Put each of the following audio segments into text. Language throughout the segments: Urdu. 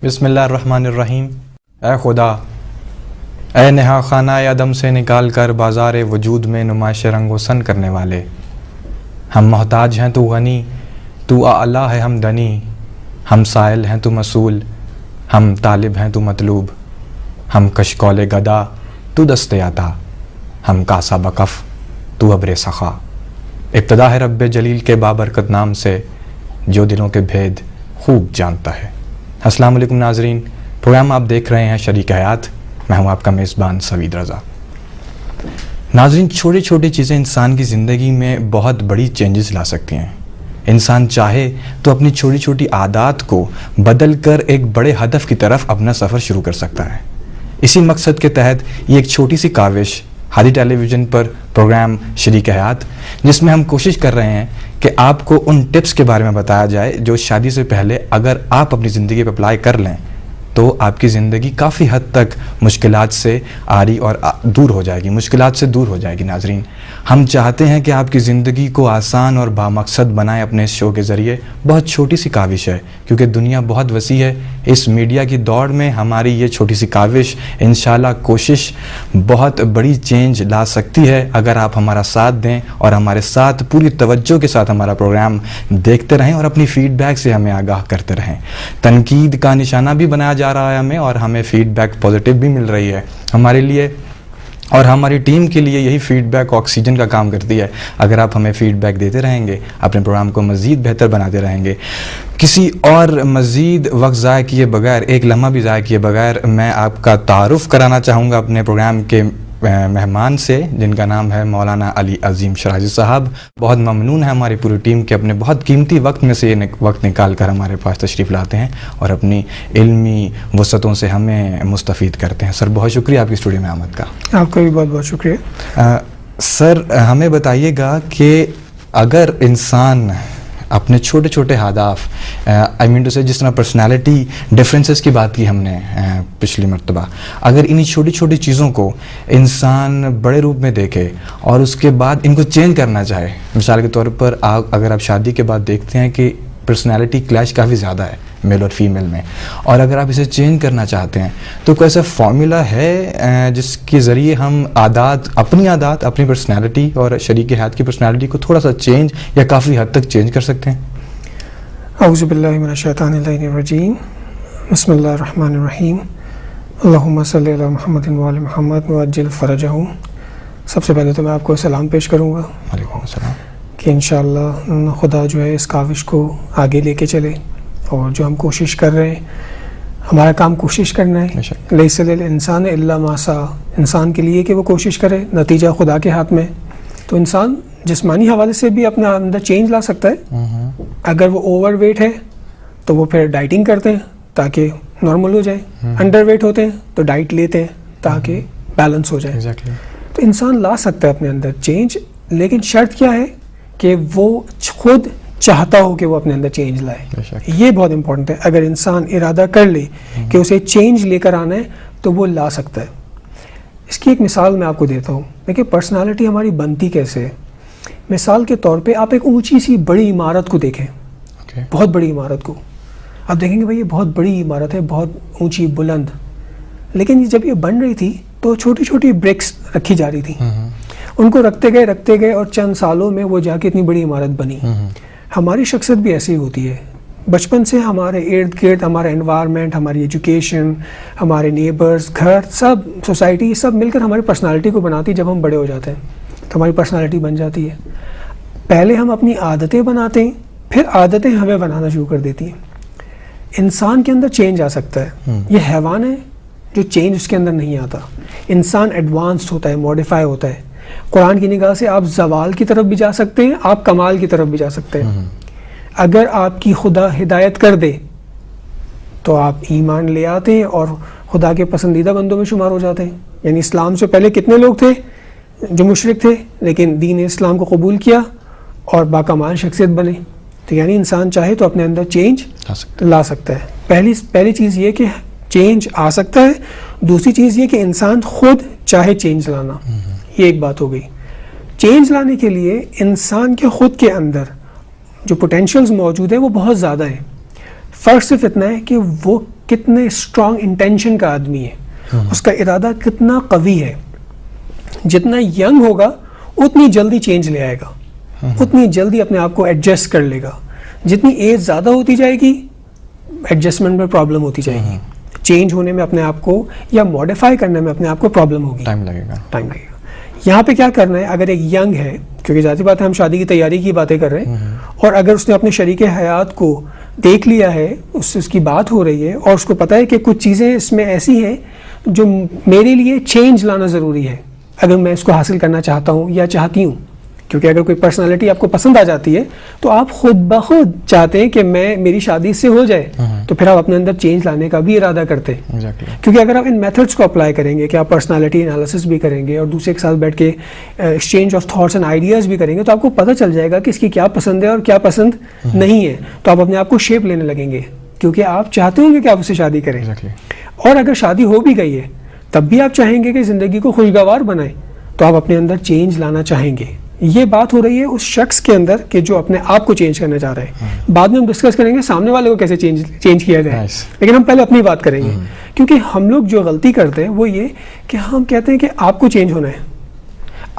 بسم اللہ الرحمن الرحیم۔ اے خدا، اے نہا خانہ عدم سے نکال کر بازار وجود میں نمائش رنگ و سن کرنے والے، ہم محتاج ہیں تو غنی، تو اعلیٰ ہے ہم دنی، ہم سائل ہیں تو مسئول، ہم طالب ہیں تو مطلوب، ہم کشکول گدا تو دست عطا، ہم کاسا بکف تو ابر سخا۔ ابتدا ہے رب جلیل کے بابرکت نام سے، جو دلوں کے بھید خوب جانتا ہے۔ السلام علیکم ناظرین، پروگرام آپ دیکھ رہے ہیں شریک حیات، میں ہوں آپ کا میزبان سوید رضا۔ ناظرین، چھوٹی چھوٹی چیزیں انسان کی زندگی میں بہت بڑی چینجز لا سکتی ہیں۔ انسان چاہے تو اپنی چھوٹی چھوٹی عادات کو بدل کر ایک بڑے ہدف کی طرف اپنا سفر شروع کر سکتا ہے۔ اسی مقصد کے تحت یہ ایک چھوٹی سی کاوش ہادی ٹیلی ویژن پر پروگرام شریک حیات، جس میں ہم کوشش کر رہے ہیں کہ آپ کو ان ٹپس کے بارے میں بتایا جائے جو شادی سے پہلے اگر آپ اپنی زندگی پہ اپلائی کر لیں تو آپ کی زندگی کافی حد تک مشکلات سے آری اور دور ہو جائے گی، مشکلات سے دور ہو جائے گی۔ ناظرین، ہم چاہتے ہیں کہ آپ کی زندگی کو آسان اور بامقصد بنائیں اپنے اس شو کے ذریعے۔ بہت چھوٹی سی کاوش ہے کیونکہ دنیا بہت وسیع ہے۔ اس میڈیا کی دوڑ میں ہماری یہ چھوٹی سی کاوش انشاءاللہ کوشش بہت بڑی چینج لا سکتی ہے اگر آپ ہمارا ساتھ دیں اور ہمارے ساتھ پوری توجہ کے ساتھ ہمارا پروگرام دیکھتے رہیں اور اپنی فیڈ بیک سے ہمیں آگاہ کرتے رہیں۔ تنقید کا نشانہ بھی بنایا جا رہا ہے ہمیں، اور ہمیں فیڈ بیک پازیٹیو بھی مل رہی ہے۔ ہمارے لیے اور ہماری ٹیم کے لیے یہی فیڈ بیک آکسیجن کا کام کرتی ہے۔ اگر آپ ہمیں فیڈ بیک دیتے رہیں گے، اپنے پروگرام کو مزید بہتر بناتے رہیں گے۔ کسی اور مزید وقت ضائع کیے بغیر، ایک لمحہ بھی ضائع کیے بغیر، میں آپ کا تعارف کرانا چاہوں گا اپنے پروگرام کے مہمان سے، جن کا نام ہے مولانا علی عظیم شرازی صاحب۔ بہت ممنون ہے ہماری پوری ٹیم کے اپنے بہت قیمتی وقت میں سے یہ وقت نکال کر ہمارے پاس تشریف لاتے ہیں اور اپنی علمی وسعتوں سے ہمیں مستفید کرتے ہیں۔ سر، بہت شکریہ آپ کی اسٹوڈیو میں آمد کا۔ آپ کا بھی بہت بہت شکریہ۔ سر، ہمیں بتائیے گا کہ اگر انسان اپنے چھوٹے چھوٹے اہداف، جس طرح پرسنالٹی ڈفرینسز کی بات کی ہم نے پچھلی مرتبہ، اگر انہی چھوٹی چھوٹی چیزوں کو انسان بڑے روپ میں دیکھے اور اس کے بعد ان کو چینج کرنا چاہے، مثال کے طور پر اگر آپ شادی کے بعد دیکھتے ہیں کہ پرسنالٹی کلیش کافی زیادہ ہے میل اور فیمیل میں، اور اگر آپ اسے چینج کرنا چاہتے ہیں تو کوئی ایسا فارمولا ہے جس کے ذریعے ہم اپنی پرسنالٹی اور شریک حیات کی پرسنالٹی کو تھوڑا سا چینج یا کافی حد تک چینج کر سکتے ہیں؟ اعوذ باللہ من الشیطان الرجیم، بسم اللہ الرحمن الرحیم، اللہم صلی علی محمد وعلی محمد وعجل فرجہم۔ سب سے پہلے تو میں آپ کو سلام پیش کروں گا، وعلیکم السلام، کہ انشاءاللہ خدا جو ہے اس کاوش کو آگے لے کے چلے، اور جو ہم کوشش کر رہے ہیں، ہمارا کام کوشش کرنا ہے۔ لیس للانسان الا ما سعی، انسان کے لیے کہ وہ کوشش کرے، نتیجہ خدا کے ہاتھ میں۔ تو انسان جسمانی حوالے سے بھی اپنے اندر چینج لا سکتا ہے۔ اگر وہ اوور ویٹ ہے تو وہ پھر ڈائٹنگ کرتے ہیں تاکہ نارمل ہو جائے، انڈر ویٹ ہوتے ہیں تو ڈائٹ لیتے ہیں تاکہ بیلنس ہو جائے۔ تو انسان لا سکتا ہے اپنے اندر چینج، لیکن شرط کیا ہے کہ وہ خود چاہتا ہو کہ وہ اپنے اندر چینج لائے۔ یہ بہت امپورٹنٹ ہے۔ اگر انسان ارادہ کر لے کہ اسے چینج لے کر آنا ہے تو وہ لا سکتا ہے۔ اس کی ایک مثال میں آپ کو دیتا ہوں۔ دیکھیں، پرسنالٹی ہماری بنتی کیسے ہے۔ مثال کے طور پہ آپ ایک اونچی سی بڑی عمارت کو دیکھیں، بہت بڑی عمارت کو آپ دیکھیں گے بھائی یہ بہت بڑی عمارت ہے، بہت اونچی بلند، لیکن جب یہ بن رہی تھی تو چھوٹی چھوٹی برکس رکھی جا رہی تھی، ان کو رکھتے گئے اور چند سالوں میں وہ جا کے اتنی بڑی عمارت بنی۔ ہماری شخصیت بھی ایسی ہوتی ہے۔ بچپن سے ہمارے ارد گرد ہمارا انوائرمنٹ، ہماری ایجوکیشن، ہمارے نیبرز، گھر، سب سوسائٹی، سب مل کر ہماری پرسنالٹی کو بناتی۔ جب ہم بڑے ہو جاتے ہیں تو ہماری پرسنالٹی بن جاتی ہے۔ پہلے ہم اپنی عادتیں بناتے ہیں، پھر عادتیں ہمیں بنانا شروع کر دیتی ہیں۔ انسان کے اندر چینج آ سکتا ہے۔ یہ حیوان ہے جو چینج اس کے اندر نہیں آتا۔ انسان ایڈوانسڈ ہوتا ہے، موڈیفائی ہوتا ہے۔ قرآن کی نگاہ سے آپ زوال کی طرف بھی جا سکتے ہیں، آپ کمال کی طرف بھی جا سکتے ہیں۔ اگر آپ کی خدا ہدایت کر دے تو آپ ایمان لے آتے ہیں اور خدا کے پسندیدہ بندوں میں شمار ہو جاتے ہیں۔ یعنی اسلام سے پہلے کتنے لوگ تھے جو مشرک تھے، لیکن دین اسلام کو قبول کیا اور باکمال شخصیت بنے۔ تو یعنی انسان چاہے تو اپنے اندر چینج لا سکتا ہے۔ پہلی چیز یہ کہ چینج آ سکتا ہے، دوسری چیز یہ کہ انسان خود چاہے چینج لانا۔ یہ ایک بات ہو گئی۔ چینج لانے کے لیے انسان کے خود کے اندر جو پوٹینشیلز موجود ہیں وہ بہت زیادہ ہیں۔ فرق صرف اتنا ہے کہ وہ کتنے اسٹرانگ انٹینشن کا آدمی ہے، اس کا ارادہ کتنا قوی ہے. جتنا ینگ ہوگا اتنی جلدی چینج لے آئے گا، اتنی جلدی اپنے آپ کو ایڈجسٹ کر لے گا. جتنی ایج زیادہ ہوتی جائے گی ایڈجسٹمنٹ میں پرابلم ہوتی جائے گی، چینج ہونے میں اپنے آپ کو یا موڈیفائی کرنے میں اپنے آپ کو پرابلم ہوگی، ٹائم لگے گا. یہاں پہ کیا کرنا ہے، اگر ایک ینگ ہے، کیونکہ ذاتی بات ہے ہم شادی کی تیاری کی باتیں کر رہے ہیں، اور اگر اس نے اپنے شریک حیات کو دیکھ لیا ہے، اس سے اس کی بات ہو رہی ہے اور اس کو پتہ ہے کہ کچھ چیزیں اس میں ایسی ہیں جو میرے لیے چینج لانا ضروری ہے اگر میں اس کو حاصل کرنا چاہتا ہوں یا چاہتی ہوں. کیونکہ اگر کوئی پرسنالٹی آپ کو پسند آ جاتی ہے تو آپ خود بخود چاہتے ہیں کہ میری شادی سے ہو جائے، تو پھر آپ اپنے اندر چینج لانے کا بھی ارادہ کرتے ہیں. کیونکہ اگر آپ ان میتھڈس کو اپلائی کریں گے کہ آپ پرسنالٹی انالیسس بھی کریں گے اور دوسرے کے ساتھ بیٹھ کے exchange of thoughts and ideas بھی کریں گے، تو آپ کو پتہ چل جائے گا کہ اس کی کیا پسند ہے اور کیا پسند نہیں ہے. تو آپ اپنے آپ کو شیپ لینے لگیں گے کیونکہ آپ چاہتے ہوں گے کہ آپ اس سے شادی کریں. اور اگر شادی ہو بھی گئی ہے تب بھی آپ چاہیں گے کہ زندگی کو خوشگوار بنائیں، تو آپ اپنے اندر چینج لانا چاہیں گے. یہ بات ہو رہی ہے اس شخص کے اندر کہ جو اپنے آپ کو چینج کرنا چاہ رہے ہیں. بعد میں ہم ڈسکس کریں گے سامنے والے کو کیسے چینج کیا جائے، لیکن ہم پہلے اپنی بات کریں گے. کیونکہ ہم لوگ جو غلطی کرتے ہیں وہ یہ کہ ہم کہتے ہیں کہ آپ کو چینج ہونا ہے،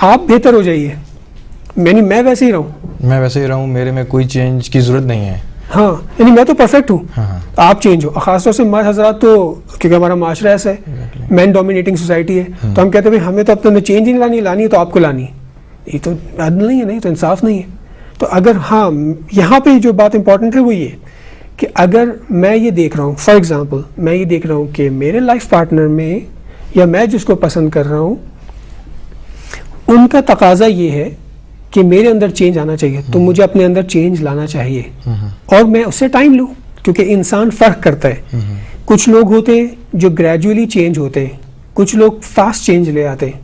آپ بہتر ہو جائیے، میں ویسے ہی رہوں، میرے میں کوئی چینج کی ضرورت نہیں ہے. ہاں، یعنی میں تو پرفیکٹ ہوں، آپ چینج ہو. خاص طور سے مرد حضرات تو، کیونکہ ہمارا معاشرہ ایسا ہے، مین ڈومینیٹنگ سوسائٹی ہے، تو ہم کہتے ہیں ہمیں تو اپنے اندر چینج نہیں لانی ہے تو آپ کو لانی. یہ تو عدل نہیں ہے، نہیں تو انصاف نہیں ہے. تو اگر ہاں یہاں پہ جو بات امپورٹنٹ ہے وہ یہ کہ اگر میں یہ دیکھ رہا ہوں، فار ایگزامپل میں یہ دیکھ رہا ہوں کہ میرے لائف پارٹنر میں یا میں جس کو پسند کر رہا ہوں ان کا تقاضا یہ ہے کہ میرے اندر چینج آنا چاہیے، تو مجھے اپنے اندر چینج لانا چاہیے اور میں اس سے ٹائم لوں. کیونکہ انسان فرق کرتا ہے، کچھ لوگ ہوتے ہیں جو گریجولی چینج ہوتے ہیں، کچھ لوگ فاسٹ چینج لے آتے ہیں.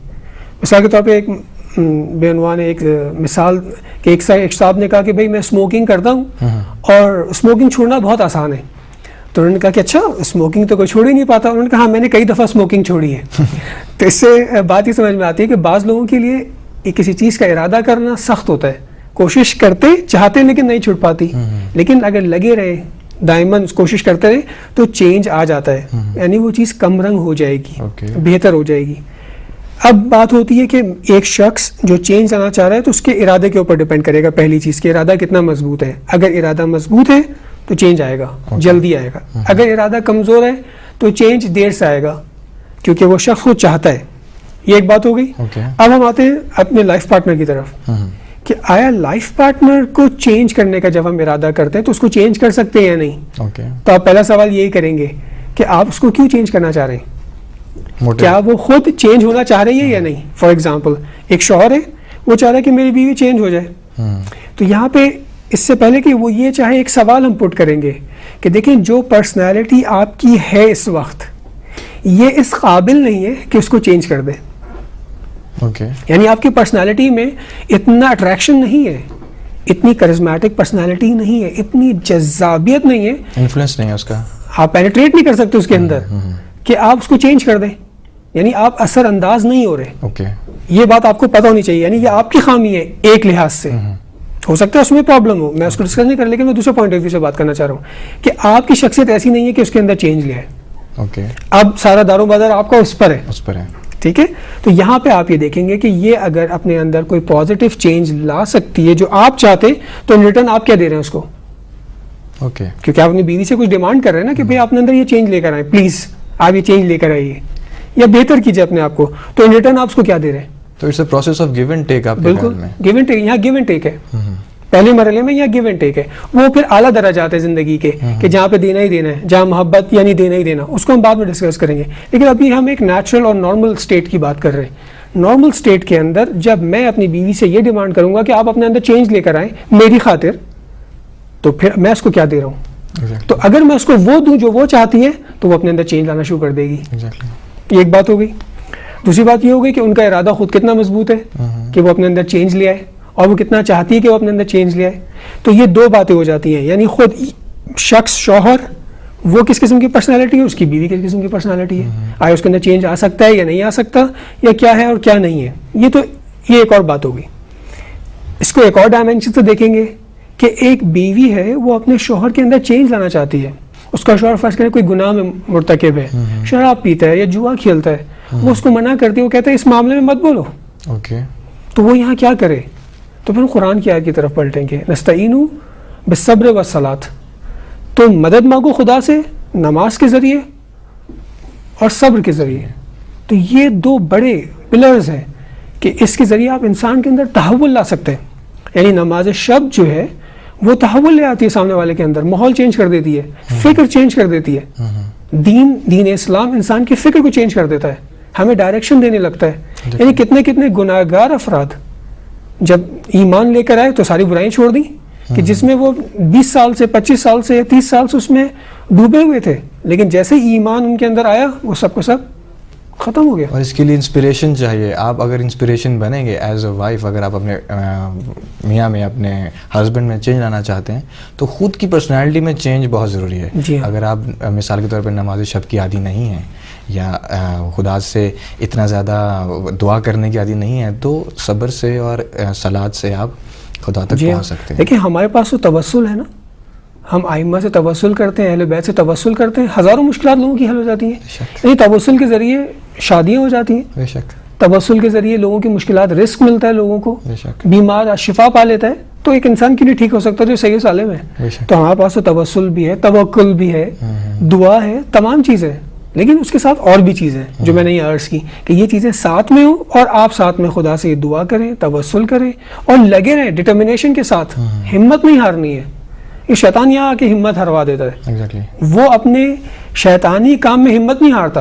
مثال کے طور پہ ایک بے عنوان ایک مثال کہ ایک صاحب نے کہا کہ بھائی میں اسموکنگ کرتا ہوں اور اسموکنگ چھوڑنا بہت آسان ہے. تو انہوں نے کہا کہ اچھا اسموکنگ تو کوئی چھوڑ ہی نہیں پاتا. انہوں نے کہا ہاں میں نے کئی دفعہ اسموکنگ چھوڑی ہے. تو اس سے بات یہ سمجھ میں آتی ہے کہ بعض لوگوں کے لیے کسی چیز کا ارادہ کرنا سخت ہوتا ہے، کوشش کرتے چاہتے لیکن نہیں چھوٹ پاتی. لیکن اگر لگے رہے دائماً کوشش کرتے رہے تو چینج آ جاتا ہے، یعنی وہ چیز کم رنگ ہو جائے گی، بہتر ہو جائے گی. اب بات ہوتی ہے کہ ایک شخص جو چینج آنا چاہ رہا ہے تو اس کے ارادے کے اوپر ڈیپینڈ کرے گا. پہلی چیز کہ ارادہ کتنا مضبوط ہے. اگر ارادہ مضبوط ہے تو چینج آئے گا، جلدی آئے گا. اگر ارادہ کمزور ہے تو چینج دیر سے آئے گا کیونکہ وہ شخص کو چاہتا ہے. یہ ایک بات ہو گئی. اب ہم آتے ہیں اپنے لائف پارٹنر کی طرف کہ آیا لائف پارٹنر کو چینج کرنے کا جب ہم ارادہ کرتے ہیں تو اس کو چینج کر سکتے ہیں یا نہیں. تو آپ پہلا سوال یہی کریں گے کہ آپ اس کو کیوں چینج کرنا چاہ رہے ہیں، کیا وہ خود چینج ہونا چاہ رہی ہے یا نہیں. فار ایگزامپل ایک شوہر ہے، وہ چاہ رہا ہے کہ میری بیوی چینج ہو جائے. تو یہاں پہ اس سے پہلے کہ وہ یہ چاہے ایک سوال ہم پٹ کریں گے کہ دیکھیں جو پرسنالٹی آپ کی ہے اس وقت یہ اس قابل نہیں ہے کہ اس کو چینج کر دے. یعنی آپ کی پرسنالٹی میں اتنا اٹریکشن نہیں ہے، اتنی کرزمیٹک پرسنالٹی نہیں ہے، اتنی جذابیت نہیں ہے، انفلوئنس نہیں ہے اس کا، آپ پینیٹریٹ نہیں کر سکتے اس کے اندر کہ آپ اس کو چینج کر دیں. یعنی آپ اثر انداز نہیں ہو رہے. یہ بات آپ کو پتہ ہونی چاہیے. یعنی یہ آپ کی خامی ہے ایک لحاظ سے، ہو سکتا ہے اس میں پرابلم ہو، میں اس کو ڈسکس نہیں کر، لیکن میں دوسرے پوائنٹ آف ویو سے بات کرنا چاہ رہا ہوں کہ آپ کی شخصیت ایسی نہیں ہے کہ اس کے اندر چینج لیا ہے. اب سارا دار و مدار آپ کا اس پر ہے. ٹھیک ہے. تو یہاں پہ آپ یہ دیکھیں گے کہ یہ اگر اپنے اندر کوئی پازیٹیو چینج لا سکتی ہے جو آپ چاہتے تو ان ریٹرن آپ کیا دے رہے ہیں اس کو. کیونکہ آپ اپنی بیوی سے کچھ ڈیمانڈ کر رہے ہیں نا کہ بھائی اپنے اندر یہ چینج لے کر آئیں، پلیز آپ یہ چینج لے کر آئیے یا بہتر کیجیے اپنے آپ کو. تو ان ریٹرن آپ اس کو کیا دے رہے ہیں. تو it's a process of give and take. بالکل گیو اینڈ ٹیک. یہاں گیو اینڈ ٹیک ہے پہلے مرحلے میں، یہاں گیو اینڈ ٹیک ہے. وہ پھر اعلیٰ درجات ہے زندگی کے کہ جہاں پہ دینا ہی دینا ہے، جہاں محبت یعنی دینا ہی دینا، اس کو ہم بعد میں ڈسکس کریں گے. لیکن ابھی ہم ایک نیچرل اور نارمل اسٹیٹ کی بات کر رہے ہیں. نارمل اسٹیٹ کے اندر جب میں اپنی بیوی سے یہ ڈیمانڈ کروں گا کہ آپ اپنے اندر چینج لے کر آئیں میری خاطر، تو پھر میں اس کو کیا دے رہا ہوں. تو اگر میں اس کو وہ دوں جو وہ چاہتی ہے تو وہ اپنے اندر چینج لانا شروع کر دے گی. یہ ایک بات ہو گئی. دوسری بات یہ ہو گئی کہ ان کا ارادہ خود کتنا مضبوط ہے کہ وہ اپنے اندر چینج لے آئے اور وہ کتنا چاہتی ہے کہ وہ اپنے اندر چینج لے آئے. تو یہ دو باتیں ہو جاتی ہیں. یعنی خود شخص شوہر وہ کس قسم کی پرسنالٹی ہے، اس کی بیوی کس قسم کی پرسنالٹی ہے، آیا اس کے اندر چینج آ سکتا ہے یا نہیں آ سکتا، یا کیا ہے اور کیا نہیں ہے. یہ ایک اور بات ہوگی. اس کو ایک اور ڈائمینشن سے دیکھیں گے کہ ایک بیوی ہے وہ اپنے شوہر کے اندر چینج لانا چاہتی ہے اس کا شوہر فرض کرے کوئی گناہ میں مرتکب ہے, شراب پیتا ہے یا جوا کھیلتا ہے, وہ اس کو منع کرتی ہے, وہ کہتا ہے اس معاملے میں مت بولو, تو وہ یہاں کیا کرے؟ تو پھر قرآن کی آیت کی طرف پلٹیں گے, نستعینوا بالصبر والصلاۃ, تو مدد مانگو خدا سے نماز کے ذریعے اور صبر کے ذریعے. تو یہ دو بڑے پلرز ہیں کہ اس کے ذریعے آپ انسان کے اندر تحول لا سکتے ہیں. یعنی نماز شب جو ہے وہ تحول لے آتی ہے سامنے والے کے اندر, ماحول چینج کر دیتی ہے, فکر چینج کر دیتی ہے. دین اسلام انسان کی فکر کو چینج کر دیتا ہے, ہمیں ڈائریکشن دینے لگتا ہے. یعنی کتنے کتنے گناہ گار افراد جب ایمان لے کر آئے تو ساری برائیں چھوڑ دیں, کہ جس میں وہ 20 سال سے 25 سال سے 30 سال سے اس میں ڈوبے ہوئے تھے, لیکن جیسے ایمان ان کے اندر آیا وہ سب کو سب ختم ہو گیا. اور اس کے لیے انسپریشن چاہیے. آپ اگر انسپریشن بنیں گے ایز اے وائف, اگر آپ اپنے میاں میں اپنے ہسبینڈ میں چینج لانا چاہتے ہیں تو خود کی پرسنالٹی میں چینج بہت ضروری ہے. اگر آپ مثال کے طور پر نماز شب کی عادی نہیں ہیں یا خدا سے اتنا زیادہ دعا کرنے کی عادی نہیں ہے, تو صبر سے اور صلات سے آپ خدا تک پہنچ سکتے ہیں. دیکھیں ہمارے پاس تو توسل ہے نا, ہم ائمہ سے توسل کرتے ہیں, اہل بیت سے توسل کرتے ہیں, ہزاروں مشکلات لوگوں کی حل ہو جاتی ہیں. یعنی توسل کے ذریعے شادیاں ہو جاتی ہیں, بے شک توسل کے ذریعے لوگوں کی مشکلات رزق ملتا ہے, لوگوں کو بیمار شفا پا لیتا ہے, تو ایک انسان کے لیے ٹھیک ہو سکتا ہے جو صحیح سالم ہے. تو ہمارے پاس تو توسل بھی ہے, توکل بھی ہے, دعا ہے, تمام چیزیں. لیکن اس کے ساتھ اور بھی چیزیں جو میں نے یہ عرض کی کہ یہ چیزیں ساتھ میں ہوں, اور آپ ساتھ میں خدا سے یہ دعا کریں, توسل کریں اور لگے رہیں ڈٹرمنیشن کے ساتھ. ہمت نہیں ہارنی ہے. یہ شیطان یہاں آ کے ہمت ہروا دیتا ہے. وہ اپنے شیطانی کام میں ہمت نہیں ہارتا.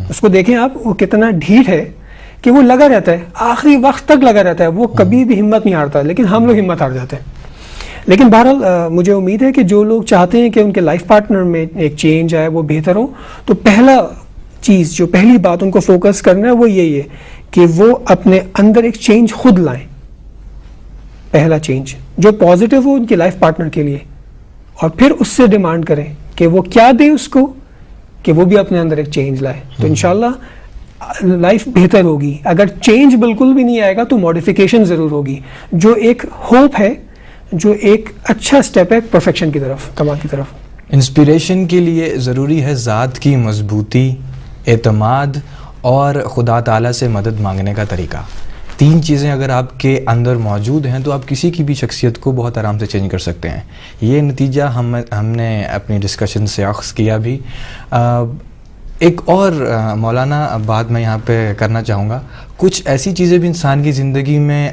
اس کو دیکھیں آپ, وہ کتنا ڈھیٹ ہے کہ وہ لگا رہتا ہے, آخری وقت تک لگا رہتا ہے, وہ کبھی بھی ہمت نہیں ہارتا. لیکن ہم لوگ ہمت ہار جاتے ہیں. لیکن بہرحال مجھے امید ہے کہ جو لوگ چاہتے ہیں کہ ان کے لائف پارٹنر میں ایک چینج آئے, وہ بہتر ہو, تو پہلا چیز جو پہلی بات ان کو فوکس کرنا ہے وہ یہی ہے کہ وہ اپنے اندر ایک چینج خود لائیں. پہلا چینج جو پازیٹیو ہو ان کی لائف پارٹنر کے لیے, اور پھر اس سے ڈیمانڈ کریں کہ وہ کیا دے اس کو کہ وہ بھی اپنے اندر ایک چینج لائے. تو انشاءاللہ لائف بہتر ہوگی. اگر چینج بالکل بھی نہیں آئے گا تو ماڈیفیکیشن ضرور ہوگی, جو ایک ہوپ ہے, جو ایک اچھا سٹیپ ہے پرفیکشن کی طرف, کمال کی طرف. انسپریشن کے لیے ضروری ہے ذات کی مضبوطی, اعتماد اور خدا تعالیٰ سے مدد مانگنے کا طریقہ. 3 چیزیں اگر آپ کے اندر موجود ہیں تو آپ کسی کی بھی شخصیت کو بہت آرام سے چینج کر سکتے ہیں. یہ نتیجہ ہم نے اپنی ڈسکشن سے اخذ کیا بھی. ایک اور مولانا بات میں یہاں پہ کرنا چاہوں گا, کچھ ایسی چیزیں بھی انسان کی زندگی میں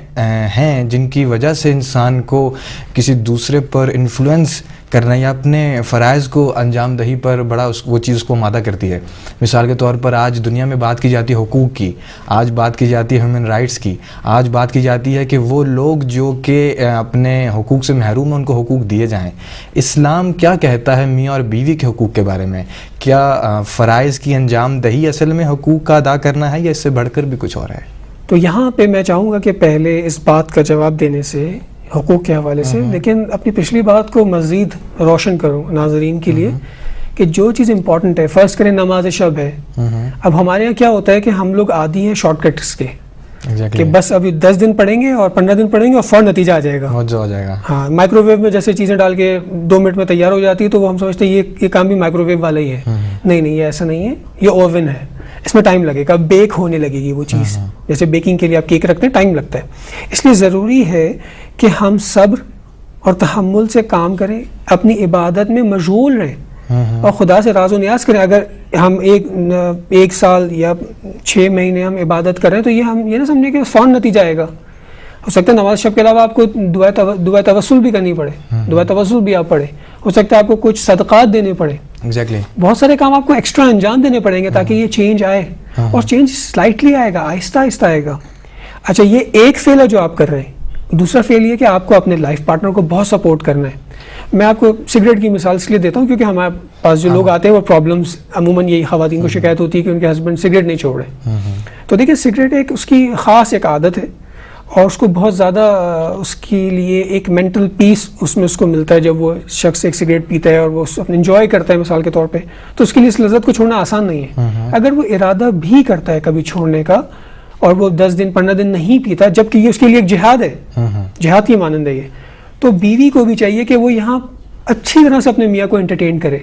ہیں جن کی وجہ سے انسان کو کسی دوسرے پر انفلوئنس کرنا یا اپنے فرائض کو انجام دہی پر بڑا وہ چیز اس کو مادہ کرتی ہے. مثال کے طور پر آج دنیا میں بات کی جاتی ہے حقوق کی, آج بات کی جاتی ہے ہیومن رائٹس کی, آج بات کی جاتی ہے کہ وہ لوگ جو کہ اپنے حقوق سے محروم ہیں ان کو حقوق دیے جائیں. اسلام کیا کہتا ہے میاں اور بیوی کے حقوق کے بارے میں؟ کیا فرائض کی انجام دہی اصل میں حقوق کا ادا کرنا ہے یا اس سے بڑھ کر بھی کچھ اور ہے؟ تو یہاں پہ میں چاہوں گا کہ پہلے اس بات کا جواب دینے سے حقوق کے حوالے سے, لیکن اپنی پچھلی بات کو مزید روشن کروں ناظرین کے لیے کہ جو چیز امپورٹنٹ ہے, فرض کریں نماز شب ہے. اب ہمارے یہاں کیا ہوتا ہے کہ ہم لوگ عادی ہیں شارٹ کٹس کے, کہ بس ابھی 10 دن پڑھیں گے اور 15 دن پڑھیں گے اور فوراً نتیجہ آ جائے گا. ہاں, مائکرو ویو میں جیسے چیزیں ڈال کے 2 منٹ میں تیار ہو جاتی ہے, تو وہ ہم سمجھتے ہیں یہ کام بھی مائکرو ویو والا ہی ہے. نہیں, یہ ایسا نہیں ہے, یہ اوون ہے, اس میں ٹائم لگے گا, بیک ہونے لگے گی وہ چیز. جیسے بیکنگ کے لیے آپ کیک رکھتے ہیں, ٹائم لگتا ہے. اس لیے ضروری ہے کہ ہم صبر اور تحمل سے کام کریں, اپنی عبادت میں مشغول رہیں اور خدا سے راز و نیاز کریں. اگر ہم ایک سال یا 6 مہینے ہم عبادت کریں تو ہم یہ نہ سمجھیں کہ فوراً نتیجہ آئے گا. ہو سکتا ہے نماز شب کے علاوہ آپ کو دعائے توسل بھی کرنی پڑے, دعائے توسل بھی آپ پڑھیں. ہو سکتا ہے آپ کو کچھ صدقات دینے پڑے. بہت سارے کام آپ کو ایکسٹرا انجام دینے پڑیں گے تاکہ یہ چینج آئے, اور چینج سلائٹلی آئے گا, آہستہ آہستہ آئے گا. اچھا, یہ ایک فیل ہے جو آپ کر رہے ہیں. دوسرا فیل یہ کہ آپ کو اپنے لائف پارٹنر کو بہت سپورٹ کرنا ہے. میں آپ کو سگریٹ کی مثال اس لیے دیتا ہوں کیونکہ ہمارے پاس جو لوگ آتے ہیں وہ پرابلمس, عموماً یہی خواتین کو شکایت ہوتی ہے کہ ان کے ہسبینڈ سگریٹ نہیں چھوڑ رہے. تو دیکھیں سگریٹ ایک اس کی خاص ایک عادت ہے, اور اس کو بہت زیادہ اس کے لیے ایک مینٹل پیس اس میں اس کو ملتا ہے جب وہ شخص ایک سگریٹ پیتا ہے اور وہ انجوائے کرتا ہے مثال کے طور پہ. تو اس کے لیے اس لذت کو چھوڑنا آسان نہیں ہے. اگر وہ ارادہ بھی کرتا ہے کبھی چھوڑنے کا اور وہ 10 دن 15 دن نہیں پیتا, جبکہ یہ اس کے لیے ایک جہاد ہے, جہاد کی مانند ہے یہ, تو بیوی کو بھی چاہیے کہ وہ یہاں اچھی طرح سے اپنے میاں کو انٹرٹین کرے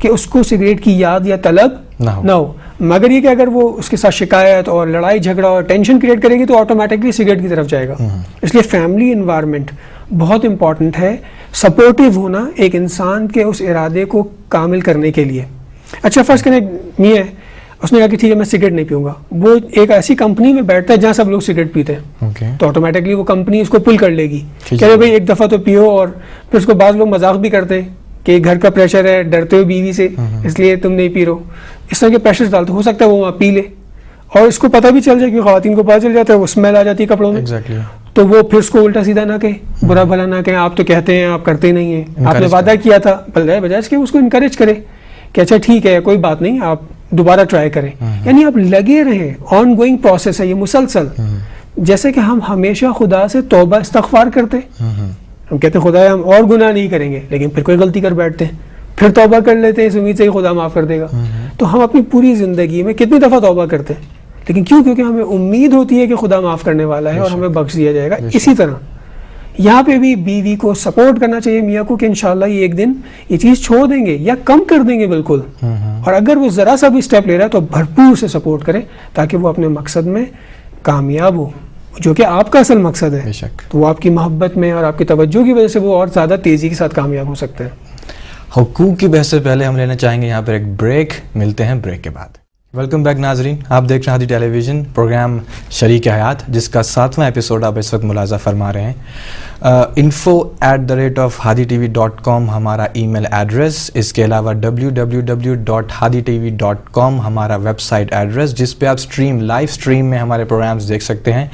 کہ اس کو سگریٹ کی یاد یا طلب نہ ہو، مگر یہ کہ اگر وہ اس کے ساتھ شکایت اور لڑائی جھگڑا اور ٹینشن کریٹ کرے گی تو آٹومیٹکلی سگریٹ کی طرف جائے گا. اس لیے فیملی انوائرمنٹ بہت امپورٹنٹ ہے، سپورٹیو ہونا ایک انسان کے اس ارادے کو کامل کرنے کے لیے. اچھا فرض کریں میاں ہے، اس نے کہا کہ ٹھیک ہے میں سگریٹ نہیں پیوں گا، وہ ایک ایسی کمپنی میں بیٹھتا ہے جہاں سب لوگ سگریٹ پیتے ہیں، تو آٹومیٹکلی وہ کمپنی اس کو پل کر لے گی کہ بھائی ایک دفعہ تو پیو. اور پھر اس کو بعض لوگ مذاق بھی کرتے ہیں کہ گھر کا پریشر ہے، ڈرتے ہو بیوی سے اس لیے تم نہیں پی رہو، اس طرح کے پریشر ڈالتے. ہو سکتا ہے وہ وہاں پی لے اور اس کو پتہ بھی چل جائے کہ خواتین کو پتہ چل جاتا ہے، وہ اسمیل آ جاتی ہے کپڑوں میں، تو وہ پھر اس کو الٹا سیدھا نہ کہے، برا بھلا نہ کہے، آپ تو کہتے ہیں آپ کرتے نہیں ہیں، آپ نے وعدہ کیا تھا، بجائے اس کے اس کو انکریج کرے کہ اچھا ٹھیک ہے کوئی بات نہیں، آپ دوبارہ ٹرائی کریں. یعنی آپ لگے رہیں، آن گوئنگ پروسیس ہے یہ مسلسل. جیسے کہ ہم ہمیشہ خدا سے توبہ استغفار کرتے، ہم کہتے ہیں خدا ہم اور گناہ نہیں کریں گے، لیکن پھر کوئی غلطی کر بیٹھتے ہیں، پھر توبہ کر لیتے ہیں اس امید سے کہ خدا معاف کر دے گا. تو ہم اپنی پوری زندگی میں کتنی دفعہ توبہ کرتے ہیں، لیکن کیونکہ ہمیں امید ہوتی ہے کہ خدا معاف کرنے والا ہے اور ہمیں بخش دیا جائے گا. اسی طرح یہاں پہ بھی بیوی کو سپورٹ کرنا چاہیے میاں کو کہ انشاءاللہ یہ ایک دن یہ چیز چھوڑ دیں گے یا کم کر دیں گے بالکل، اور اگر وہ ذرا سا بھی اسٹیپ لے رہا ہے تو بھرپور سے سپورٹ کرے تاکہ وہ اپنے مقصد میں کامیاب ہو جو کہ آپ کا اصل مقصد ہے. تو وہ آپ کی محبت میں اور آپ کی توجہ کی وجہ سے وہ اور زیادہ تیزی کے ساتھ کامیاب ہو سکتے ہیں. حقوق کی بحث سے پہلے ہم لینا چاہیں گے یہاں پر ایک بریک، ملتے ہیں بریک کے بعد. ویلکم بیک ناظرین، آپ دیکھ رہے ہیں ہادی ٹیلی ویژن پروگرام شریک حیات، جس کا 7واں ایپیسوڈ آپ اس وقت ملاحظہ فرما رہے ہیں. info@haditv.com ہمارا ای میل ایڈریس، اس کے علاوہ www.haditv.com ہمارا ویب سائٹ ایڈریس، جس پہ آپ لائیو اسٹریم میں ہمارے پروگرامز دیکھ سکتے ہیں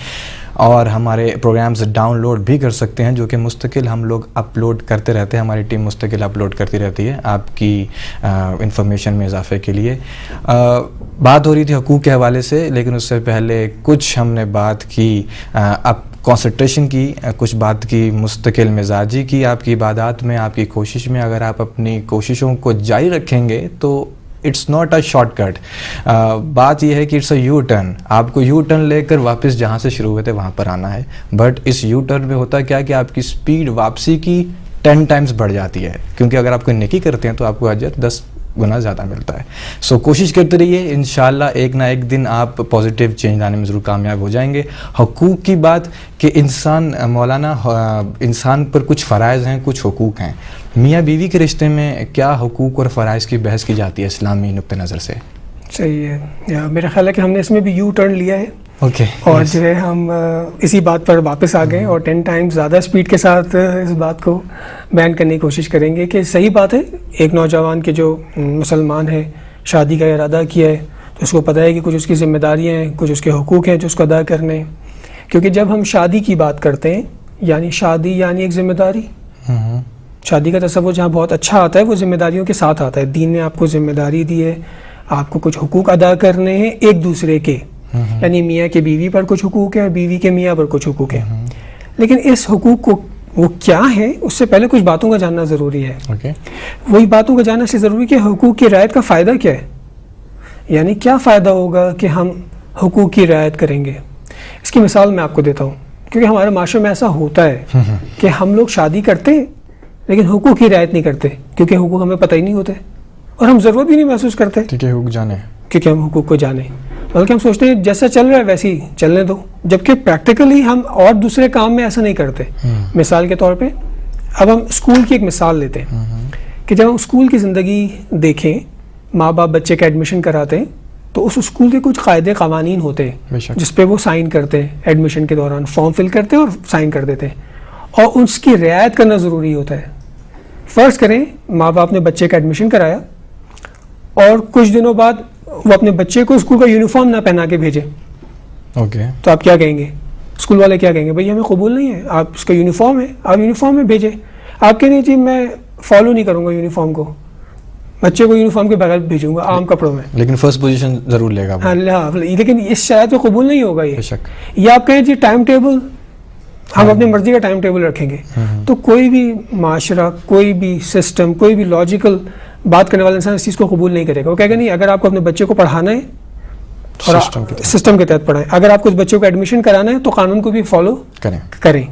اور ہمارے پروگرامز ڈاؤن لوڈ بھی کر سکتے ہیں، جو کہ مستقل ہم لوگ اپلوڈ کرتے رہتے ہیں، ہماری ٹیم مستقل اپلوڈ کرتی رہتی ہے آپ کی انفارمیشن میں اضافے کے لیے. بات ہو رہی تھی حقوق کے حوالے سے، لیکن اس سے پہلے کچھ ہم نے بات کی اب کنسنٹریشن کی، کچھ بات کی مستقل مزاجی کی. آپ کی عبادات میں، آپ کی کوشش میں اگر آپ اپنی کوششوں کو جاری رکھیں گے تو it's not a shortcut. بات یہ ہے کہ اٹس اے یو ٹرن، آپ کو یو ٹرن لے کر واپس جہاں سے شروع ہوئے تھے وہاں پر آنا ہے. بٹ اس یو ٹرن میں ہوتا کیا کہ آپ کی سپیڈ واپسی کی 10 ٹائمز بڑھ جاتی ہے، کیونکہ اگر آپ کوئی نیکی کرتے ہیں تو آپ کو اجر 10 گنا زیادہ ملتا ہے. سو کوشش کرتے رہیے، انشاءاللہ ایک نہ ایک دن آپ پازیٹیو چینج لانے میں ضرور کامیاب ہو جائیں گے. حقوق کی بات کہ مولانا انسان پر کچھ فرائض ہیں، کچھ حقوق ہیں. میاں بیوی کے رشتے میں کیا حقوق اور فرائض کی بحث کی جاتی ہے اسلامی نقطہ نظر سے؟ صحیح ہے، میرا خیال ہے کہ ہم نے اس میں بھی یو ٹرن لیا ہے اور جو ہے ہم اسی بات پر واپس آ گئے اور 10 ٹائمز زیادہ سپیڈ کے ساتھ اس بات کو بیان کرنے کی کوشش کریں گے کہ صحیح بات ہے. ایک نوجوان کے جو مسلمان ہے، شادی کا ارادہ کیا ہے تو اس کو پتہ ہے کہ کچھ اس کی ذمہ داریاں ہیں، کچھ اس کے حقوق ہیں جو اس کو ادا کرنے ہیں. کیونکہ جب ہم شادی کی بات کرتے ہیں، یعنی شادی یعنی ایک ذمہ داری، شادی کا تصور جہاں بہت اچھا آتا ہے وہ ذمہ داریوں کے ساتھ آتا ہے. دین نے آپ کو ذمہ داری دی ہے، آپ کو کچھ حقوق ادا کرنے ہیں ایک دوسرے کے، یعنی میاں کے بیوی پر کچھ حقوق ہیں، بیوی کے میاں پر کچھ حقوق ہیں. لیکن اس حقوق کو وہ کیا ہے اس سے پہلے کچھ باتوں کا جاننا ضروری ہے. وہی باتوں کا جاننا اس لیے ضروری کہ حقوق کی رعایت کا فائدہ کیا ہے، یعنی کیا فائدہ ہوگا کہ ہم حقوق کی رعایت کریں گے. اس کی مثال میں آپ کو دیتا ہوں، کیونکہ ہمارے معاشرے میں ایسا ہوتا ہے کہ ہم لوگ شادی کرتے ہیں لیکن حقوق کی رعایت نہیں کرتے، کیونکہ حقوق ہمیں پتہ ہی نہیں ہوتے اور ہم ضرورت بھی نہیں محسوس کرتے کیونکہ ہم حقوق کو جانیں، بلکہ ہم سوچتے ہیں جیسا چل رہا ہے ویسے ہی چلنے دو، جبکہ پریکٹیکلی ہم اور دوسرے کام میں ایسا نہیں کرتے. مثال کے طور پہ اب ہم اسکول کی ایک مثال لیتے ہیں کہ جب ہم اسکول کی زندگی دیکھیں، ماں باپ بچے کا ایڈمیشن کراتے ہیں تو اس اسکول کے کچھ قاعدے قوانین ہوتے ہیں جس پہ وہ سائن کرتے ہیں، ایڈمیشن کے دوران فارم فل کرتے ہیں اور سائن کر دیتے ہیں، اور اس کی رعایت کرنا ضروری ہوتا ہے. فرض کریں ماں باپ نے بچے کا ایڈمیشن کرایا اور کچھ دنوں بعد وہ اپنے بچے کو اسکول کا یونیفارم نہ پہنا کے بھیجے، تو آپ کیا کہیں گے؟ اسکول والے کیا کہیں گے؟ بھائی ہمیں قبول نہیں ہے، آپ اس کا یونیفارم ہے، آپ یونیفارم میں بھیجیں. آپ کہیں نہیں جی میں فالو نہیں کروں گا یونیفارم کو، بچے کو یونیفارم کے بغیر بھیجوں گا عام کپڑوں میں، لیکن فرسٹ پوزیشن ضرور لے گا. ہاں لیکن اس شرائط میں قبول نہیں ہوگا یہ. یا آپ کہیں جی ٹائم ٹیبل ہم اپنی مرضی کا ٹائم ٹیبل رکھیں گے، تو کوئی بھی معاشرہ، کوئی بھی سسٹم، کوئی بھی لاجیکل بات کرنے والا انسان اس چیز کو قبول نہیں کرے گا. وہ کہے گا نہیں، اگر آپ کو اپنے بچے کو پڑھانا ہے اور سسٹم کے تحت پڑھائیں، اگر آپ کو اس بچے کو ایڈمیشن کرانا ہے تو قانون کو بھی فالو کریں.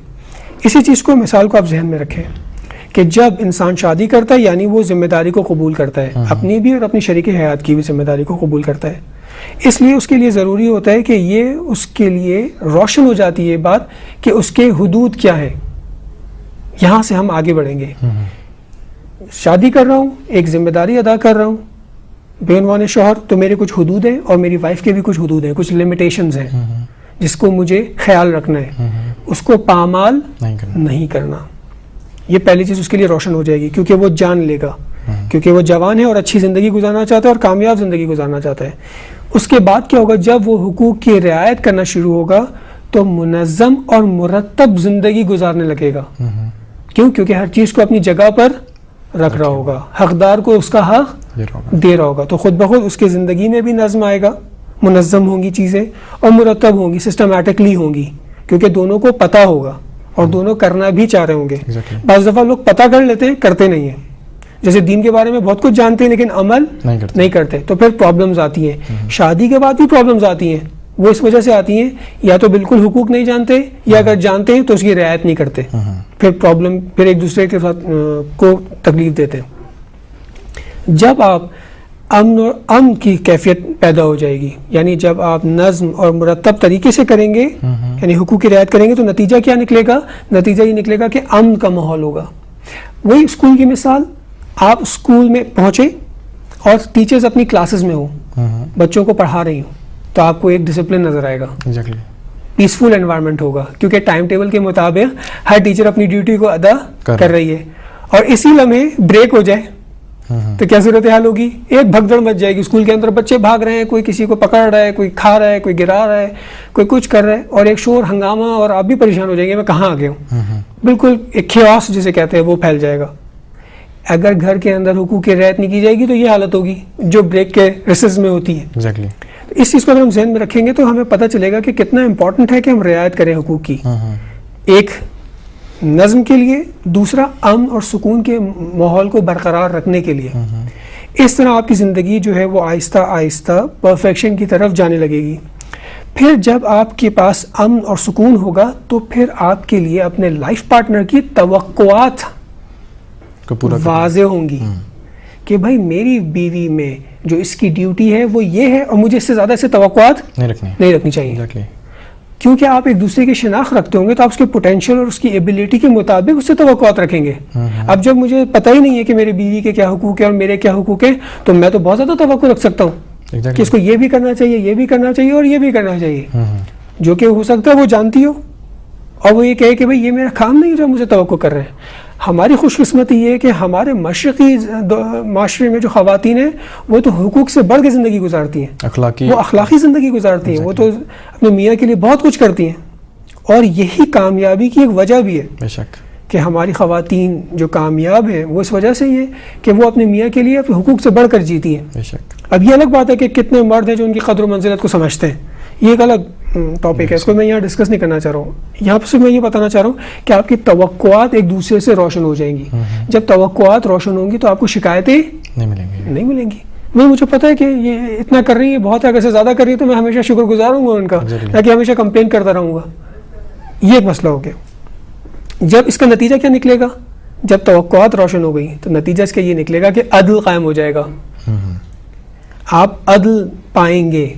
اسی چیز کو مثال کو آپ ذہن میں رکھیں کہ جب انسان شادی کرتا ہے یعنی وہ ذمہ داری کو قبول کرتا ہے, اپنی بھی اور اپنی شریک حیات کی بھی ذمہ داری کو قبول کرتا ہے. اس لیے اس کے لیے ضروری ہوتا ہے کہ یہ اس کے لیے روشن ہو جاتی ہے یہ بات کہ اس کے حدود کیا ہے, یہاں سے ہم آگے بڑھیں گے. شادی کر رہا ہوں, ایک ذمہ داری ادا کر رہا ہوں, بے عنوان شوہر, تو میرے کچھ حدود ہیں اور میری وائف کے بھی کچھ حدود ہیں, کچھ لمیٹیشنز ہیں جس کو مجھے خیال رکھنا ہے, اس کو پامال نہیں کرنا. یہ پہلی چیز اس کے لیے روشن ہو جائے گی کیونکہ وہ جان لے گا, کیونکہ وہ جوان ہے اور اچھی زندگی گزارنا چاہتا ہے اور کامیاب زندگی گزارنا چاہتا ہے. اس کے بعد کیا ہوگا, جب وہ حقوق کی رعایت کرنا شروع ہوگا تو منظم اور مرتب زندگی گزارنے لگے گا. کیوں؟ کیونکہ ہر چیز کو اپنی جگہ پر رکھ رہا ہوگا, حقدار کو اس کا حق دے رہا ہوگا, تو خود بخود اس کے زندگی میں بھی نظم آئے گا, منظم ہوں گی چیزیں اور مرتب ہوں گی, سسٹمیٹکلی ہوں گی, کیونکہ دونوں کو پتہ ہوگا اور دونوں کرنا بھی چاہ رہے ہوں گے. بعض دفعہ لوگ پتہ کر لیتے ہیں, کرتے نہیں ہیں. جیسے دین کے بارے میں بہت کچھ جانتے ہیں لیکن عمل نہیں کرتے, تو پھر پرابلمز آتی ہیں. شادی کے بعد بھی پرابلمز آتی ہیں, وہ اس وجہ سے آتی ہیں یا تو بالکل حقوق نہیں جانتے یا اگر جانتے ہیں تو اس کی رعایت نہیں کرتے, پھر پرابلم, پھر ایک دوسرے کے ساتھ کو تکلیف دیتے ہیں. جب آپ امن کی کیفیت پیدا ہو جائے گی, یعنی جب آپ نظم اور مرتب طریقے سے کریں گے, یعنی حقوق کی رعایت کریں گے, تو نتیجہ کیا نکلے گا؟ نتیجہ یہ نکلے گا کہ امن کا ماحول ہوگا. وہی اسکول کی مثال, آپ اسکول میں پہنچے اور ٹیچرز اپنی کلاسز میں ہوں, بچوں کو پڑھا رہی ہوں, تو آپ کو ایک ڈسپلن نظر آئے گا, پیسفل انوائرمنٹ ہوگا, کیونکہ ٹائم ٹیبل کے مطابق ہر ٹیچر اپنی ڈیوٹی کو ادا کر رہی ہے. اور اسی لمحے بریک ہو جائے تو کیا صورتحال ہوگی؟ ایک بھگدڑ مچ جائے گی. اسکول کے اندر بچے بھاگ رہے ہیں, کوئی کسی کو پکڑ رہا ہے, کوئی کھا رہا ہے, کوئی گرا رہا ہے, کوئی کچھ کر رہا ہے, اور ایک شور ہنگامہ, اور آپ بھی پریشان ہو جائیں گے میں کہاں آ گیا ہوں. بالکل ایک کیوس جسے کہتے ہیں وہ پھیل جائے گا. اگر گھر کے اندر حقوق کی رعایت نہیں کی جائے گی تو یہ حالت ہوگی جو بریک کے ریسز میں ہوتی ہے. اس چیز کو اگر ہم ذہن میں رکھیں گے تو ہمیں پتہ چلے گا کہ کتنا امپورٹنٹ ہے کہ ہم رعایت کریں حقوق کی. ایک نظم کے لیے, دوسرا امن اور سکون کے ماحول کو برقرار رکھنے کے لیے. اس طرح آپ کی زندگی جو ہے وہ آہستہ آہستہ پرفیکشن کی طرف جانے لگے گی. پھر جب آپ کے پاس امن اور سکون ہوگا تو پھر آپ کے لیے اپنے لائف پارٹنر کی توقعات واضح ہوں گی کہ بھائی میری بیوی میں جو اس کی ڈیوٹی ہے وہ یہ ہے اور مجھے اس سے زیادہ سے توقعات نہیں رکھنی چاہیے. کیونکہ آپ ایک دوسرے کی شناخت رکھتے ہوں گے تو آپ اس کے پوٹینشیل اور اس کی ایبلٹی کے مطابق اس سے توقعات رکھیں گے. اب جب مجھے پتہ ہی نہیں ہے کہ میری بیوی کے کیا حقوق ہیں اور میرے کیا حقوق ہیں, تو میں تو بہت زیادہ توقع رکھ سکتا ہوں کہ اس کو یہ بھی کرنا چاہیے, یہ بھی کرنا چاہیے اور یہ بھی کرنا چاہیے, جو کہ ہو سکتا ہے وہ جانتی ہو اور وہ یہ کہے کہ بھائی یہ میرا کام نہیں جو مجھے توقع کر رہے ہیں. ہماری خوش قسمتی یہ ہے کہ ہمارے مشرقی معاشرے میں جو خواتین ہیں وہ تو حقوق سے بڑھ کے زندگی گزارتی ہیں, وہ اخلاقی زندگی گزارتی ہیں, وہ تو اپنے میاں کے لیے بہت کچھ کرتی ہیں. اور یہی کامیابی کی ایک وجہ بھی ہے بے شک کہ ہماری خواتین جو کامیاب ہیں وہ اس وجہ سے ہی ہے کہ وہ اپنے میاں کے لیے اپنے حقوق سے بڑھ کر جیتی ہیں. بے شک. اب یہ الگ بات ہے کہ کتنے مرد ہیں جو ان کی قدر و منزلت کو سمجھتے ہیں, یہ ایک الگ ٹاپک ہے, اس کو میں یہاں ڈسکس نہیں کرنا چاہ رہا ہوں. یہاں پر میں یہ بتانا چاہ رہا ہوں کہ آپ کی توقعات ایک دوسرے سے روشن ہو جائیں گی. جب توقعات روشن ہوں گی تو آپ کو شکایتیں نہیں ملیں گی. مجھے پتا ہے کہ یہ اتنا کر رہی ہے بہت ہے, اگر سے زیادہ کر رہی ہے تو میں ہمیشہ شکر گزار ہوں گا ان کا, نہ کہ ہمیشہ کمپلین کرتا رہوں گا. یہ ایک مسئلہ ہو گیا. جب اس کا نتیجہ کیا نکلے گا, جب توقعات روشن ہو گئی تو نتیجہ اس کا یہ نکلے گا کہ عدل قائم ہو جائے گا. آپ عدل پائیں گے,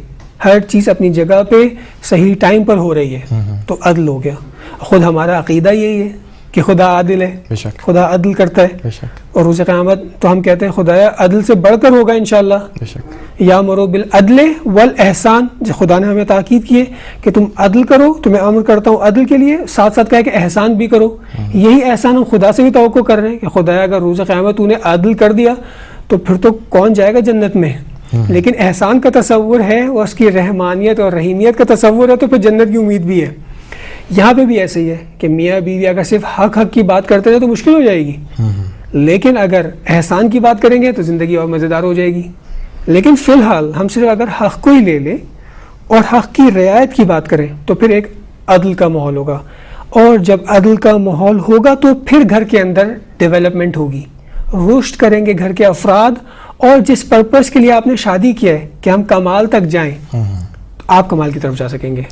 ہر چیز اپنی جگہ پہ صحیح ٹائم پر ہو رہی ہے تو عدل ہو گیا. خود ہمارا عقیدہ یہی ہے کہ خدا عادل ہے, خدا عدل کرتا ہے, اور روز قیامت تو ہم کہتے ہیں خدایا عدل سے بڑھ کر ہوگا انشاءاللہ. یامرو بالعدل والاحسان, جو خدا نے ہمیں تاکید کی ہے کہ تم عدل کرو, تمہیں امر کرتا ہوں عدل کے لیے, ساتھ ساتھ کہا ہے کہ احسان بھی کرو. یہی احسان ہم خدا سے بھی توقع کر رہے ہیں کہ خدایا اگر روز قیامت تو نے عدل کر دیا تو پھر تو کون جائے گا جنت میں, لیکن احسان کا تصور ہے اور اس کی رحمانیت اور رحیمیت کا تصور ہے تو پھر جنت کی امید بھی ہے. یہاں پہ بھی ایسے ہی ہے کہ میاں بیوی اگر صرف حق کی بات کرتے رہے تو مشکل ہو جائے گی, لیکن اگر احسان کی بات کریں گے تو زندگی اور مزیدار ہو جائے گی. لیکن فی الحال ہم صرف اگر حق کو ہی لے لیں اور حق کی رعایت کی بات کریں تو پھر ایک عدل کا ماحول ہوگا, اور جب عدل کا ماحول ہوگا تو پھر گھر کے اندر ڈیولپمنٹ ہوگی, رشد کریں گے گھر کے افراد, اور جس پرپس کے لیے آپ نے شادی کیا ہے کہ ہم کمال تک جائیں آپ کمال کی طرف جا سکیں گے.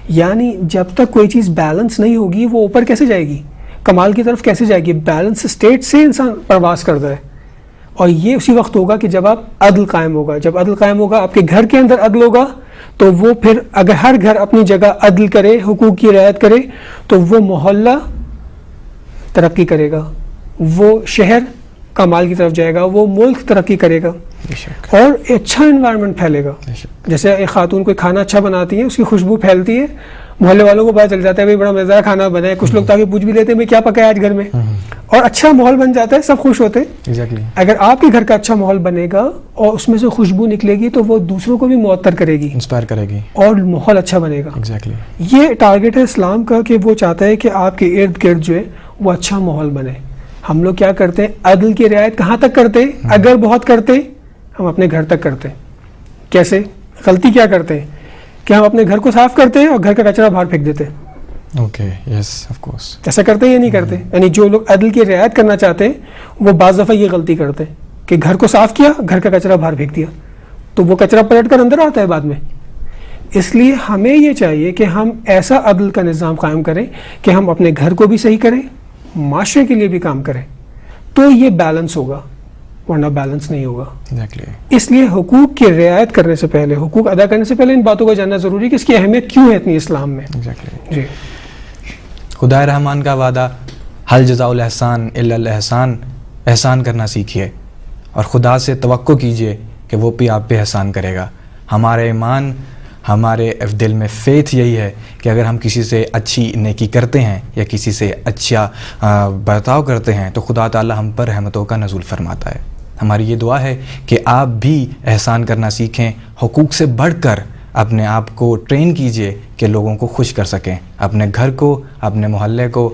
یعنی جب تک کوئی چیز بیلنس نہیں ہوگی وہ اوپر کیسے جائے گی, کمال کی طرف کیسے جائے گی؟ بیلنس اسٹیٹ سے انسان پرواز کرتا ہے، اور یہ اسی وقت ہوگا کہ جب آپ عدل قائم ہوگا. جب عدل قائم ہوگا، آپ کے گھر کے اندر عدل ہوگا، تو وہ پھر اگر ہر گھر اپنی جگہ عدل کرے، حقوق کی رعایت کرے، تو وہ محلہ ترقی کرے گا، وہ شہر کمال کی طرف جائے گا، وہ ملک ترقی کرے گا، اور اچھا انوائرمنٹ پھیلے گا. جیسے ایک خاتون کوئی کھانا اچھا بناتی ہے، اس کی خوشبو پھیلتی ہے، محلے والوں کو پتہ چل جاتا ہے بھائی بڑا مزیدار کھانا بنا ہے. کچھ لوگ تاکہ پوچھ بھی لیتے ہیں بھائی کیا پکا ہے آج گھر میں، اور اچھا ماحول بن جاتا ہے، سب خوش ہوتے ہیں. اگر آپ کے گھر کا اچھا ماحول بنے گا اور اس میں سے خوشبو نکلے گی تو وہ دوسروں کو بھی معطر کرے گی، انسپائر کرے گی، اور ماحول اچھا بنے گا. یہ ٹارگٹ ہے اسلام کا کہ وہ چاہتا ہے کہ آپ کے ارد گرد جو ہے وہ اچھا ماحول بنے. ہم لوگ کیا کرتے ہیں؟ عدل کی رعایت کہاں تک کرتے ہیں؟ اگر بہت کرتے ہم اپنے گھر تک کرتے ہیں. کیسے؟ غلطی کیا کرتے ہیں کہ ہم اپنے گھر کو صاف کرتے ہیں اور گھر کا کچرا باہر پھینک دیتے ہیں. ایسا کرتے ہیں یا نہیں کرتے؟ یعنی جو لوگ عدل کی رعایت کرنا چاہتے ہیں وہ بعض دفعہ یہ غلطی کرتے ہیں کہ گھر کو صاف کیا، گھر کا کچرا باہر پھینک دیا، تو وہ کچرا پلٹ کر اندر آتا ہے بعد میں. اس لیے ہمیں یہ چاہیے کہ ہم ایسا عدل کا نظام قائم کریں کہ ہم اپنے گھر کو بھی صحیح کریں، معاشرے کے لیے بھی کام کریں، تو یہ بیلنس ہوگا، ورنہ بیلنس نہیں ہوگا. اس لیے حقوق کی رعایت کرنے سے پہلے، حقوق ادا کرنے سے پہلے ان باتوں کو جاننا ضروری ہے کہ اس کی اہمیت کیوں ہے اتنی اسلام میں. جی، خدا رحمان کا وعدہ حل جزاء الاحسان الا الاحسان، احسان کرنا سیکھیے اور خدا سے توقع کیجئے کہ وہ بھی آپ پہ احسان کرے گا. ہمارے ایمان، ہمارے دل میں فیتھ یہی ہے کہ اگر ہم کسی سے اچھی نیکی کرتے ہیں یا کسی سے اچھا برتاؤ کرتے ہیں تو خدا تعالی ہم پر رحمتوں کا نزول فرماتا ہے. ہماری یہ دعا ہے کہ آپ بھی احسان کرنا سیکھیں، حقوق سے بڑھ کر اپنے آپ کو ٹرین کیجئے کہ لوگوں کو خوش کر سکیں، اپنے گھر کو، اپنے محلے کو،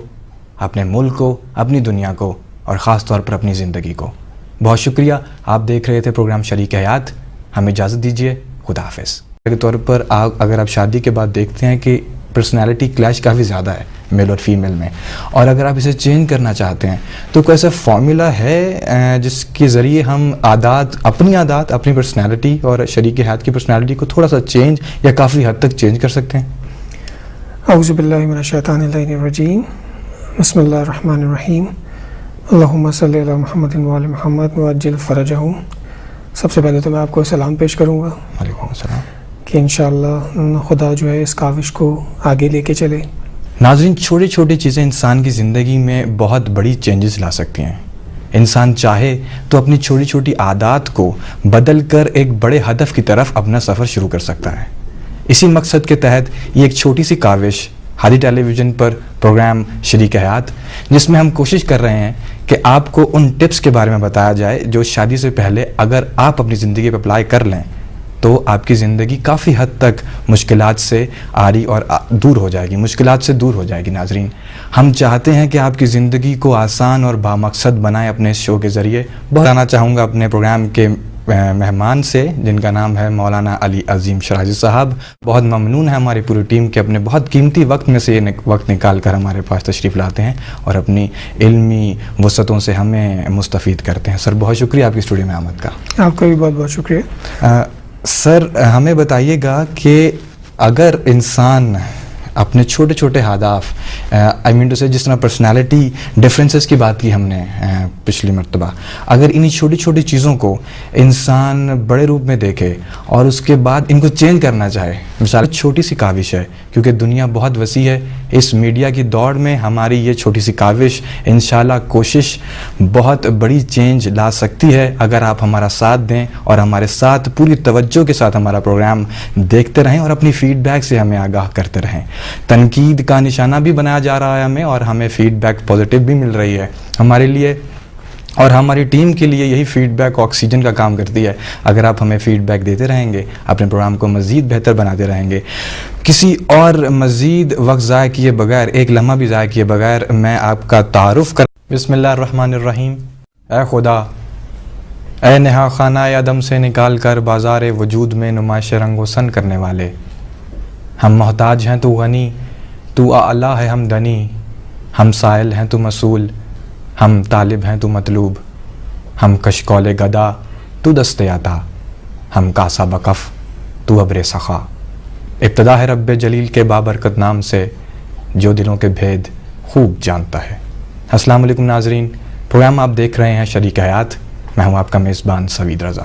اپنے ملک کو، اپنی دنیا کو، اور خاص طور پر اپنی زندگی کو. بہت شکریہ. آپ دیکھ رہے تھے پروگرام شریک حیات. ہمیں اجازت دیجیے. خدا حافظ. کے طور پر اگر آپ شادی کے بعد دیکھتے ہیں کہ پرسنالٹی کلیش کافی زیادہ ہے میل اور فیمیل میں، اور اگر آپ اسے چینج کرنا چاہتے ہیں تو کوئی ایسا فارمولا ہے جس کے ذریعے ہم عادات، اپنی پرسنالٹی اور شریک حیات کی پرسنالٹی کو تھوڑا سا چینج یا کافی حد تک چینج کر سکتے ہیں؟ اعوذ باللہ من الشیطان الرجیم. بسم اللہ الرحمن الرحیم. اللہم صلی علی محمد وعلی محمد وعجل فرجہم. سب سے پہلے تو میں آپ کو سلام پیش کروں گا. وعلیکم السلام. کہ انشاءاللہ خدا جو ہے اس کاوش کو آگے لے کے چلے. ناظرین، چھوٹی چھوٹی چیزیں انسان کی زندگی میں بہت بڑی چینجز لا سکتی ہیں. انسان چاہے تو اپنی چھوٹی چھوٹی عادات کو بدل کر ایک بڑے ہدف کی طرف اپنا سفر شروع کر سکتا ہے. اسی مقصد کے تحت یہ ایک چھوٹی سی کاوش ہادی ٹیلی ویژن پر پروگرام شریک حیات، جس میں ہم کوشش کر رہے ہیں کہ آپ کو ان ٹپس کے بارے میں بتایا جائے جو شادی سے پہلے اگر آپ اپنی زندگی پہ اپلائی کر لیں تو آپ کی زندگی کافی حد تک مشکلات سے آری اور دور ہو جائے گی، مشکلات سے دور ہو جائے گی. ناظرین، ہم چاہتے ہیں کہ آپ کی زندگی کو آسان اور بامقصد بنائیں اپنے اس شو کے ذریعے. بتانا چاہوں گا اپنے پروگرام کے مہمان سے جن کا نام ہے مولانا علی عظیم شرازی صاحب. بہت ممنون ہے ہماری پوری ٹیم کے اپنے بہت قیمتی وقت میں سے یہ وقت نکال کر ہمارے پاس تشریف لاتے ہیں اور اپنی علمی وسعتوں سے ہمیں مستفید کرتے ہیں. سر، بہت شکریہ آپ کی اسٹوڈیو میں آمد کا. آپ کا بھی بہت بہت شکریہ. سر، ہمیں بتائیے گا کہ اگر انسان اپنے چھوٹے چھوٹے اہداف، جس طرح پرسنالٹی ڈفرینسز کی بات کی ہم نے پچھلی مرتبہ، اگر انہی چھوٹی چھوٹی چیزوں کو انسان بڑے روپ میں دیکھے اور اس کے بعد ان کو چینج کرنا چاہے، مثال چھوٹی سی کاوش ہے کیونکہ دنیا بہت وسیع ہے، اس میڈیا کی دوڑ میں ہماری یہ چھوٹی سی کاوش انشاءاللہ کوشش بہت بڑی چینج لا سکتی ہے اگر آپ ہمارا ساتھ دیں اور ہمارے ساتھ پوری توجہ کے ساتھ ہمارا پروگرام دیکھتے رہیں اور اپنی فیڈ بیک سے ہمیں آگاہ کرتے رہیں. تنقید کا نشانہ بھی بنایا جا رہا ہے ہمیں، اور ہمیں فیڈ بیک پازیٹیو بھی مل رہی ہے. ہمارے لیے اور ہماری ٹیم کے لیے یہی فیڈ بیک آکسیجن کا کام کرتی ہے. اگر آپ ہمیں فیڈ بیک دیتے رہیں گے، اپنے پروگرام کو مزید بہتر بناتے رہیں گے. کسی اور مزید وقت ضائع کیے بغیر، ایک لمحہ بھی ضائع کیے بغیر میں آپ کا تعارف کر. بسم اللہ الرحمن الرحیم. اے خدا، اے نہا خانہ آدم سے نکال کر بازار وجود میں نمائش رنگ و سن کرنے والے، ہم محتاج ہیں تو غنی، تو اعلیٰ ہے ہم دنی، ہم سائل ہیں تو مسئول، ہم طالب ہیں تو مطلوب، ہم کشکول گدا تو دست عطا، ہم کاسا بکف تو ابر سخا. ابتدا ہے رب جلیل کے بابرکت نام سے جو دلوں کے بھید خوب جانتا ہے. السلام علیکم ناظرین، پروگرام آپ دیکھ رہے ہیں شریک حیات، میں ہوں آپ کا میزبان سوید رضا۔